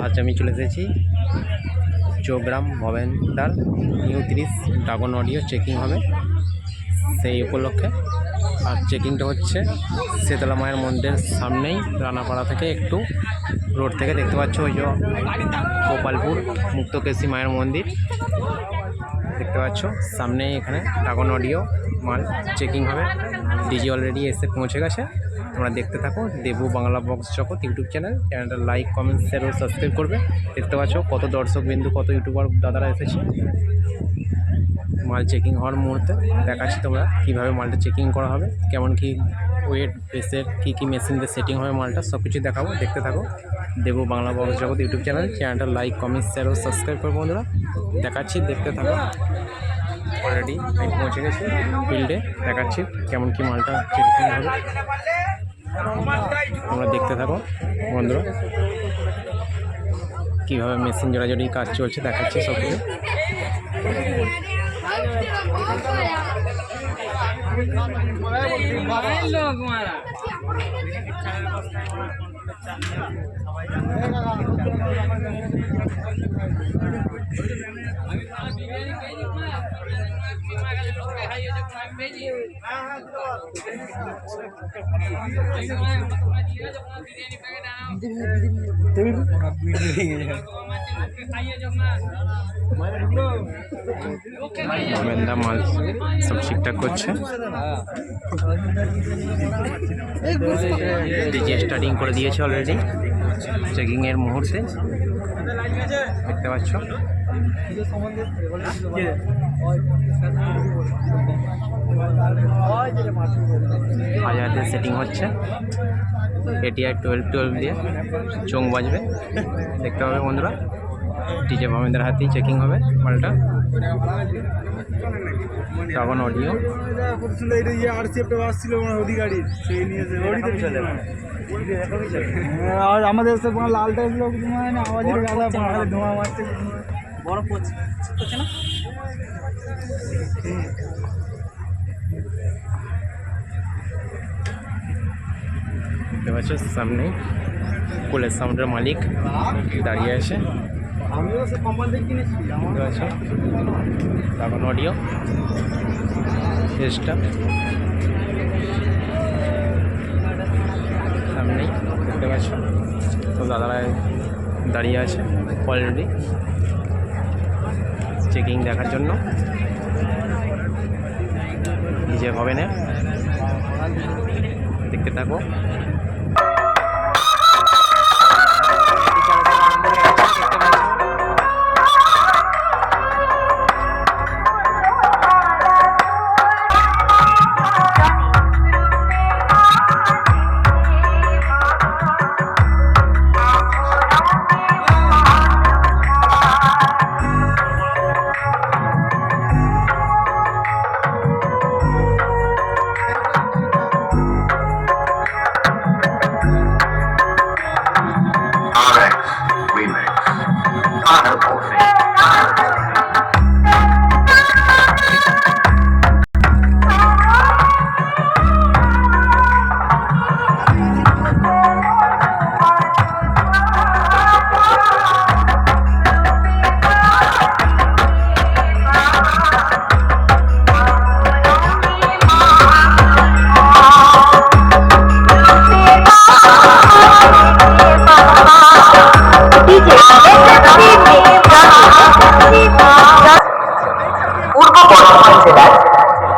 আজ আমি চলে এসেছি চৌগ্রাম ভবেন্দার নিউ 30 ড্রাগন অডিও চেকিং হবে সেই উপলক্ষে। আর চেকিংটা হচ্ছে শীতলা মায়ের মন্দিরের সামনেই, রানাপাড়া থেকে একটু রোড থেকে দেখতে পাচ্ছ ওই যে গোপালপুর মুক্তকেশী মায়ের মন্দির দেখতে পাচ্ছ সামনেই। এখানে ড্রাগন অডিও মাল চেকিং হবে। ডিজি অলরেডি এসে পৌঁছে গেছে। তোমরা দেখতে থাকো দেবু বাংলা বক্স জগৎ ইউটিউব চ্যানেলটা লাইক কমেন্ট শেয়ার ও সাবস্ক্রাইব করবে। দেখতে পাচ্ছ কত দর্শক বিন্দু, কত ইউটিউবার দাদারা এসেছে মাল চেকিং হওয়ার মুহূর্তে। দেখাচ্ছি তোমরা কীভাবে মালটা চেকিং করা হবে, কেমন কি ওয়েট বেসের কী মেশিন দিয়ে সেটিং হবে মালটা, সব কিছু দেখাবো। দেখতে থাকো দেবু বাংলা বক্স জগৎ ইউটিউব চ্যানেলটা লাইক কমেন্ট শেয়ার ও সাবস্ক্রাইব করবো বন্ধুরা। দেখাচ্ছি দেখতে থাকো। অলরেডি আমি পৌঁছে গেছি ফিল্ডে, দেখাচ্ছি কেমন কি মালটা চেকিং হবে। তোমরা দেখতে থাকো বন্ধুরা কীভাবে মেশিন জোড়াজোড়ি কাজ চলছে, দেখাচ্ছি সব কিছু। মেন্দা মাল সব ঠিকঠাক করছে। ডিজে স্টার্টিং করে দিয়েছে অলরেডি চেকিং এর মুহূর্তে, দেখতে পাচ্ছ। হাজার দিয়ে সেটিং হচ্ছে, এটিআই 12 দিয়ে চোং বাজবে, দেখতে পাবে বন্ধুরা। ডিজে ভবেন্দ্র হাতেই চেকিং হবে মালটা। ড্রাগন অডিও আর আমাদের লাল টাইপ লোক ধোঁয়া মারছে, বরফ পড়ছে না। দেখতে পাচ্ছ সামনে কুলের সাউন্ডের মালিক দাঁড়িয়ে আছে। আমিও সে কোম্পানি থেকে কিনেছি। দেখতে পাচ্ছ ড্রাগন অডিও এসটা সামনেই, দেখতে পাচ্ছ। তো দাদারা দাঁড়িয়ে আছে অলরেডি চেকিং দেখার জন্য। নিজে হবে না, দেখতে থাকো। পূর্ব বর্ধমান জেলার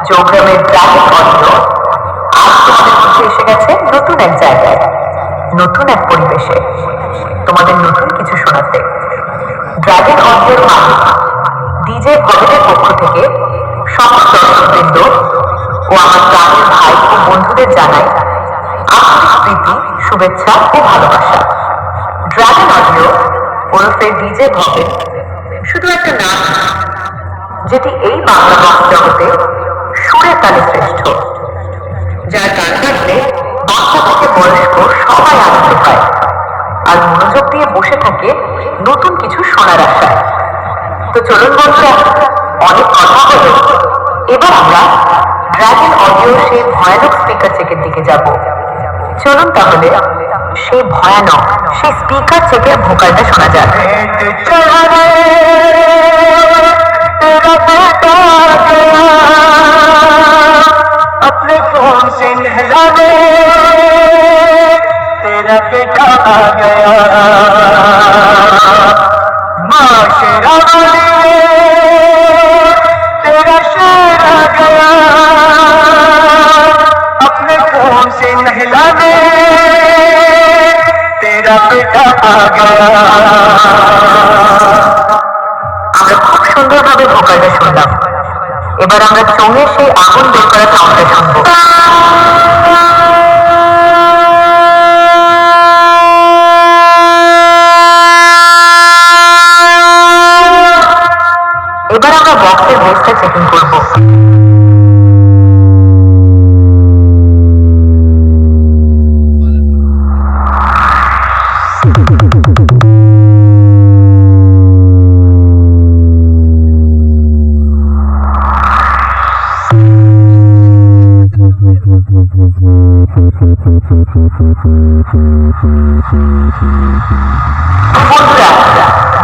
চৌগ্রামের ড্রাগন অডিও আজ তোমাদের কাছে এসে গেছে নতুন এক জায়গায়, নতুন এক পরিবেশে, তোমাদের নতুন কিছু শোনাতে। ড্রাগন অডিওর মালিক ডিজে ভবেনের পক্ষ থেকে সমস্ত দর্শকবৃন্দ ও আমার গ্রামের ভাই ও বন্ধুদের জানাই আন্তরিক প্রীতি, শুভেচ্ছা ও ভালোবাসা। ড্রাগন অডিও ওরফে ডিজে ভবেন শুধু একটা নাম যেটি এই বাংলা বক্স জগতে সুরের তালে শ্রেষ্ঠ, যার গান গাইলে বাচ্চা থেকে বয়স্ক সবাই আনন্দ পায় আর মনোযোগ দিয়ে বসে থাকে নতুন কিছু শোনার আশায়। তো চলুন বন্ধুরা, অনেক কথা হলো, এবার আমরা ড্রাগন অডিও সেই ভয়ানক স্পিকার চেকের দিকে যাব। চলুন তাহলে। সেই ভয়ানক সেই স্পিকার চেকের ভোকালটা শোনা যাক। अपने फोन से नहलाने तेरा बेटा आ गया, माशरा वाले तेरा शेर आ गया, अपने फोन से नहलाने तेरा बेटा आ गया। আমরা খুব সুন্দরভাবে ভোকালটা শুনলাম। এবার আমরা চোঙে সেই আগুন বের করা সাউন্ডটা শুনবো। এবার আমরা বক্সের বেসটা চেকিং করবো।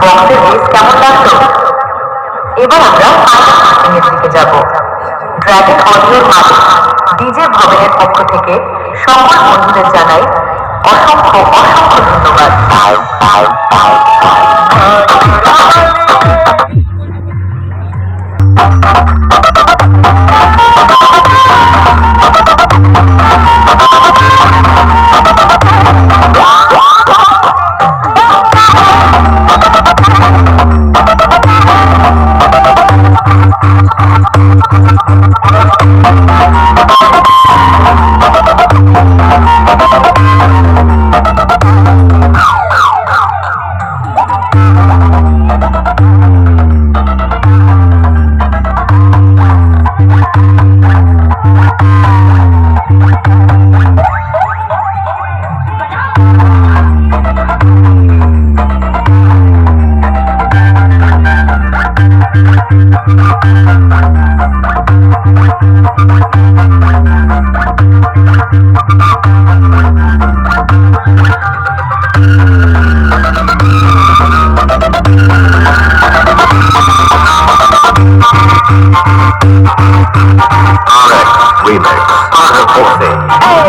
বক্সের বেস কেমন লাগলো? এবার আমরা ফাইনাল দিকে যাব। ড্রাগন অডিওর মালিক ডিজে ভবনের পক্ষ থেকে সকল বন্ধুদের জানাই অসংখ্য অসংখ্য ধন্যবাদ। Remix. Hey,